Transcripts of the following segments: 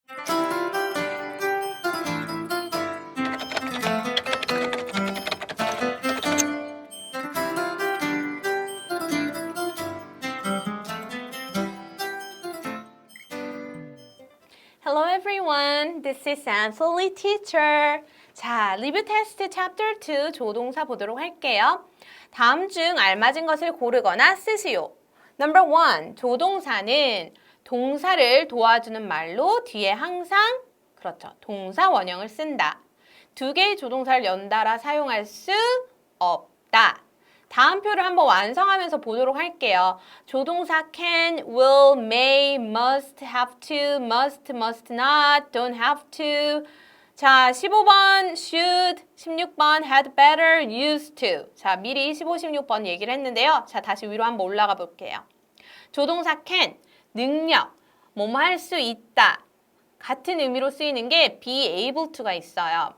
Hello everyone, this is Ansley teacher. 자, 리뷰 테스트 챕터 2 조동사 보도록 할게요. 다음 중 알맞은 것을 고르거나 쓰시오. Number 1, 조동사는 동사를 도와주는 말로 뒤에 항상 그렇죠. 동사 원형을 쓴다. 두 개의 조동사를 연달아 사용할 수 없다. 다음 표를 한번 완성하면서 보도록 할게요. 조동사 can, will, may, must, have to, must not, don't have to. 자, 15번 should, 16번 had better, used to. 자, 미리 15, 16번 얘기를 했는데요. 자, 다시 위로 한번 올라가 볼게요. 조동사 can, 능력, 뭐뭐 할 수 있다. 같은 의미로 쓰이는 게 be able to가 있어요.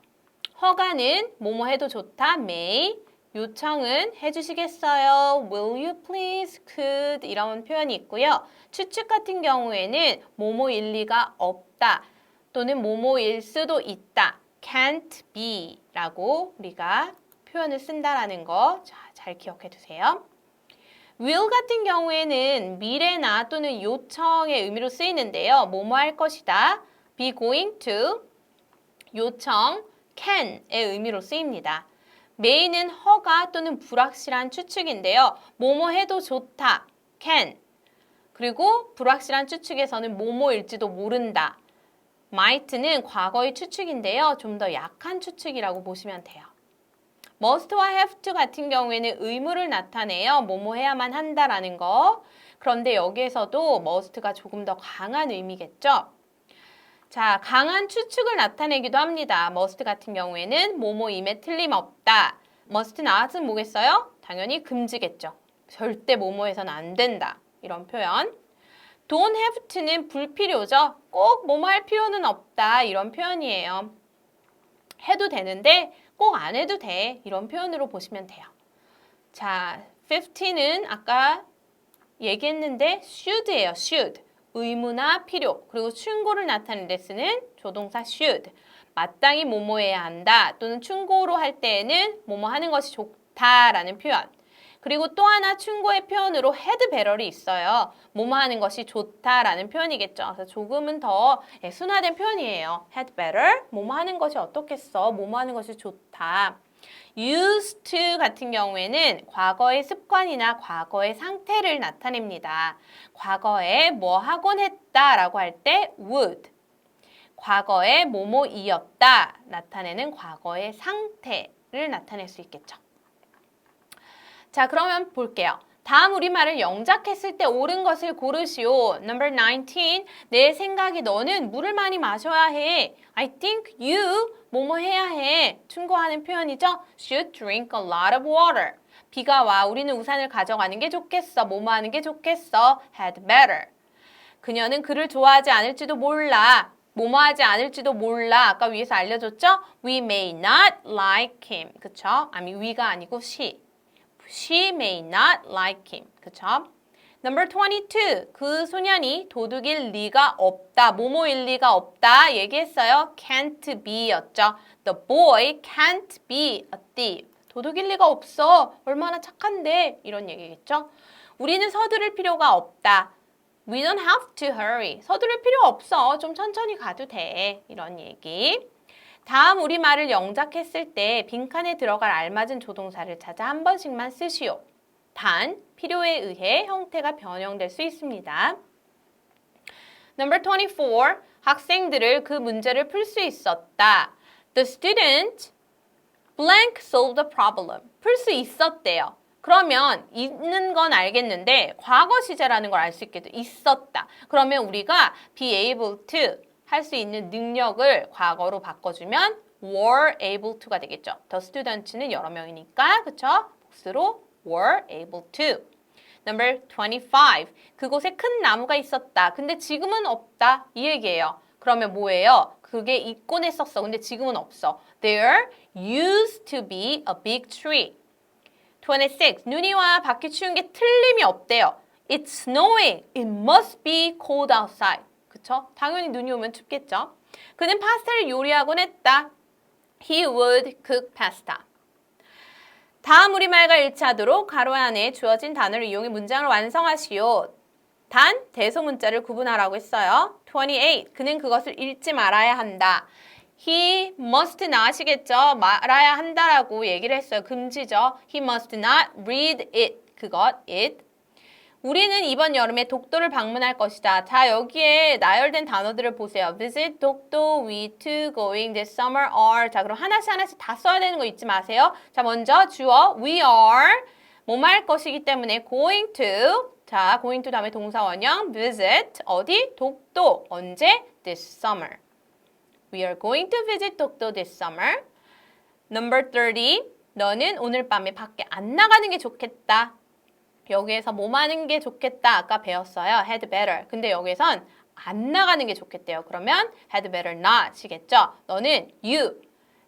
허가는 뭐뭐 해도 좋다, may. 요청은 해주시겠어요? Will you please? Could? 이런 표현이 있고요. 추측 같은 경우에는 뭐뭐일 리가 없다. 또는 뭐뭐일 수도 있다. Can't be 라고 우리가 표현을 쓴다라는 거 잘 기억해 두세요. will 같은 경우에는 미래나 또는 요청의 의미로 쓰이는데요. 뭐뭐 할 것이다. be going to 요청 can의 의미로 쓰입니다. may는 허가 또는 불확실한 추측인데요. 뭐뭐 해도 좋다, can. 그리고 불확실한 추측에서는 뭐뭐일지도 모른다. might는 과거의 추측인데요. 좀 더 약한 추측이라고 보시면 돼요. must와 have to 같은 경우에는 의무를 나타내요. 뭐뭐 해야만 한다라는 거. 그런데 여기에서도 must가 조금 더 강한 의미겠죠. 자, 강한 추측을 나타내기도 합니다. must 같은 경우에는 뭐뭐임에 틀림없다. must not은 뭐겠어요? 당연히 금지겠죠. 절대 뭐뭐해서는 안 된다. 이런 표현. don't have to는 불필요죠. 꼭 뭐뭐 할 필요는 없다. 이런 표현이에요. 해도 되는데 꼭 안 해도 돼. 이런 표현으로 보시면 돼요. 자, 15는 아까 얘기했는데 should예요. should. 의무나 필요, 그리고 충고를 나타낼 때 쓰는 조동사 should. 마땅히 뭐뭐해야 한다 또는 충고로 할 때에는 뭐뭐 하는 것이 좋다라는 표현. 그리고 또 하나 충고의 표현으로 had better이 있어요. 뭐뭐 하는 것이 좋다라는 표현이겠죠. 그래서 조금은 더 순화된 표현이에요. had better, 뭐뭐 하는 것이 어떻겠어? 뭐뭐 하는 것이 좋다. used to 같은 경우에는 과거의 습관이나 과거의 상태를 나타냅니다. 과거에 뭐 하곤 했다라고 할 때 would. 과거에 뭐뭐이었다 나타내는 과거의 상태를 나타낼 수 있겠죠. 자, 그러면 볼게요. 다음 우리말을 영작했을 때 옳은 것을 고르시오. Number 19. 내 생각에 너는 물을 많이 마셔야 해. I think you 뭐뭐 해야 해. 충고하는 표현이죠. Should drink a lot of water. 비가 와. 우리는 우산을 가져가는 게 좋겠어. 뭐뭐 하는 게 좋겠어. Had better. 그녀는 그를 좋아하지 않을지도 몰라. 뭐뭐 하지 않을지도 몰라. 아까 위에서 알려줬죠? We may not like him. 그쵸? we가 아니고 she. She may not like him. 그쵸? Number 22. 그 소년이 도둑일 리가 없다. 뭐뭐일 리가 없다. 얘기했어요. Can't be 였죠. The boy can't be a thief. 도둑일 리가 없어. 얼마나 착한데. 이런 얘기겠죠. 우리는 서두를 필요가 없다. We don't have to hurry. 서두를 필요 없어. 좀 천천히 가도 돼. 이런 얘기. 다음 우리말을 영작했을 때 빈칸에 들어갈 알맞은 조동사를 찾아 한 번씩만 쓰시오. 단, 필요에 의해 형태가 변형될 수 있습니다. Number 24. 학생들을 그 문제를 풀 수 있었다. The student blank solved the problem. 풀 수 있었대요. 그러면 있는 건 알겠는데 과거 시제라는 걸 알 수 있게 돼. 있었다. 그러면 우리가 be able to 할 수 있는 능력을 과거로 바꿔주면 were able to가 되겠죠. The students는 여러 명이니까 그쵸? 복수로 were able to. Number 25. 그곳에 큰 나무가 있었다. 근데 지금은 없다. 이 얘기예요. 그러면 뭐예요? 그게 있곤 했었어. 근데 지금은 없어. There used to be a big tree. 26. 눈이 와 밖이 추운 게 틀림이 없대요. It's snowing. It must be cold outside. 그쵸? 당연히 눈이 오면 춥겠죠. 그는 파스타를 요리하곤 했다. He would cook pasta. 다음 우리말과 일치하도록 가로 안에 주어진 단어를 이용해 문장을 완성하시오. 단, 대소문자를 구분하라고 했어요. 28. 그는 그것을 읽지 말아야 한다. He must not이겠죠. 말아야 한다라고 얘기를 했어요. 금지죠. He must not read it. 그것, it. 우리는 이번 여름에 독도를 방문할 것이다. 자, 여기에 나열된 단어들을 보세요. visit, 독도, we to, going this summer, are. 자, 그럼 하나씩 다 써야 되는 거 잊지 마세요. 자, 먼저 주어, we are. 뭐뭐 할 것이기 때문에 going to. 자, going to 다음에 동사 원형, visit. 어디? 독도. 언제? this summer. We are going to visit 독도 this summer. Number 30. 너는 오늘 밤에 밖에 안 나가는 게 좋겠다. 여기에서 뭐 하는 게 좋겠다 아까 배웠어요. had better. 근데 여기선 안 나가는 게 좋겠대요. 그러면 had better not이겠죠. 너는 you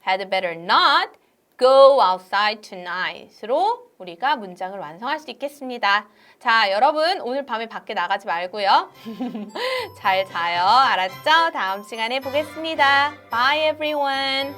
had better not go outside tonight으로 우리가 문장을 완성할 수 있겠습니다. 자, 여러분 오늘 밤에 밖에 나가지 말고요. 잘 자요. 알았죠? 다음 시간에 보겠습니다. Bye everyone.